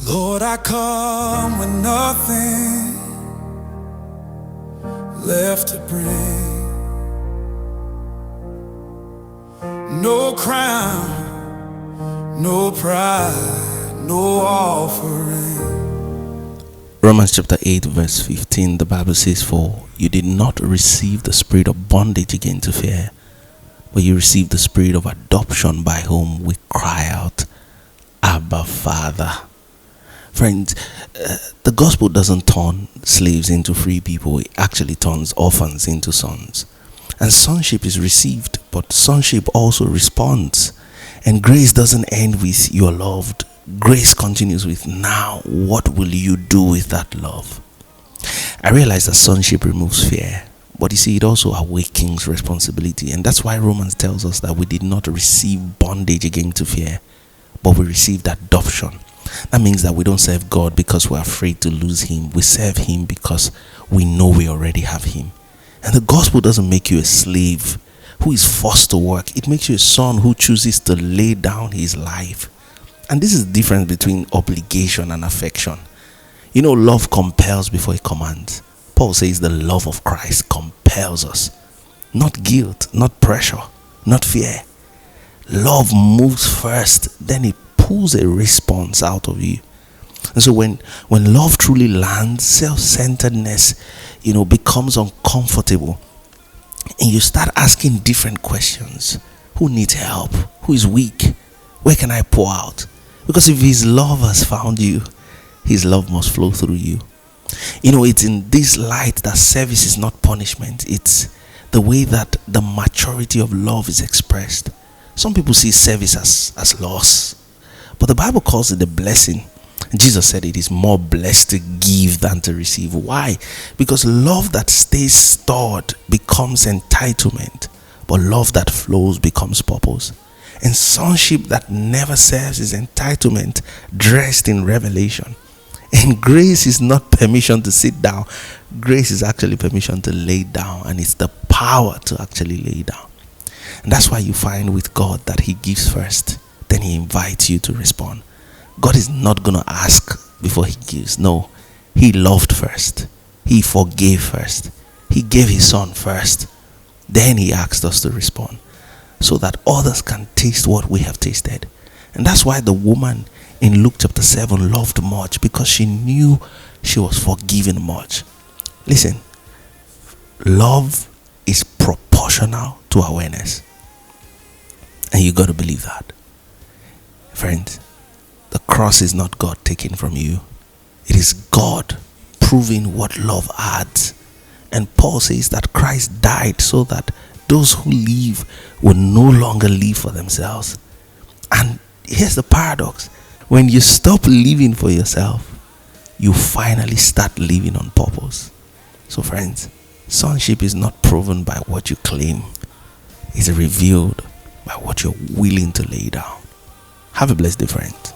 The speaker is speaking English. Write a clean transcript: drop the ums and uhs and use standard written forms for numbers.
Lord, I come with nothing left to bring. No crown, no pride, no offering. Romans chapter 8 verse 15, the Bible says, "For you did not receive the spirit of bondage again to fear, but you received the spirit of adoption, by whom we cry out, Abba, Father." Friends, the gospel doesn't turn slaves into free people. It actually turns orphans into sons. And sonship is received, but sonship also responds. And grace doesn't end with "you're loved." Grace continues with, "Now, what will you do with that love?" I realize that sonship removes fear, but you see, it also awakens responsibility. And that's why Romans tells us that we did not receive bondage again to fear, but we received adoption. That means that we don't serve God because we're afraid to lose Him. We serve Him because we know we already have Him. And the gospel doesn't make you a slave who is forced to work. It makes you a son who chooses to lay down his life. And this is the difference between obligation and affection. You know, love compels before it commands. Paul says the love of Christ compels us. Not guilt, not pressure, not fear. Love moves first, then it pulls a response out of you. And so when love truly lands, self-centeredness, becomes uncomfortable. And you start asking different questions. Who needs help? Who is weak? Where can I pour out? Because if His love has found you, His love must flow through you. It's in this light that service is not punishment. It's the way that the maturity of love is expressed. Some people see service as loss, but the Bible calls it a blessing. Jesus said it is more blessed to give than to receive. Why? Because love that stays stored becomes entitlement, but love that flows becomes purpose. And sonship that never serves is entitlement dressed in revelation. And grace is not permission to sit down. Grace is actually permission to lay down, and it's the power to actually lay down. And that's why you find with God that He gives first, then He invites you to respond. God is not going to ask before He gives. No, He loved first. He forgave first. He gave His Son first. Then He asked us to respond so that others can taste what we have tasted. And that's why the woman in Luke chapter 7 loved much, because she knew she was forgiven much. Listen, love is proportional to awareness. And you got to believe that. Friends, the cross is not God taking from you. It is God proving what love adds. And Paul says that Christ died so that those who live will no longer live for themselves. And here's the paradox. When you stop living for yourself, you finally start living on purpose. So friends, sonship is not proven by what you claim. It's revealed by what you're willing to lay down. Have a blessed day, friends.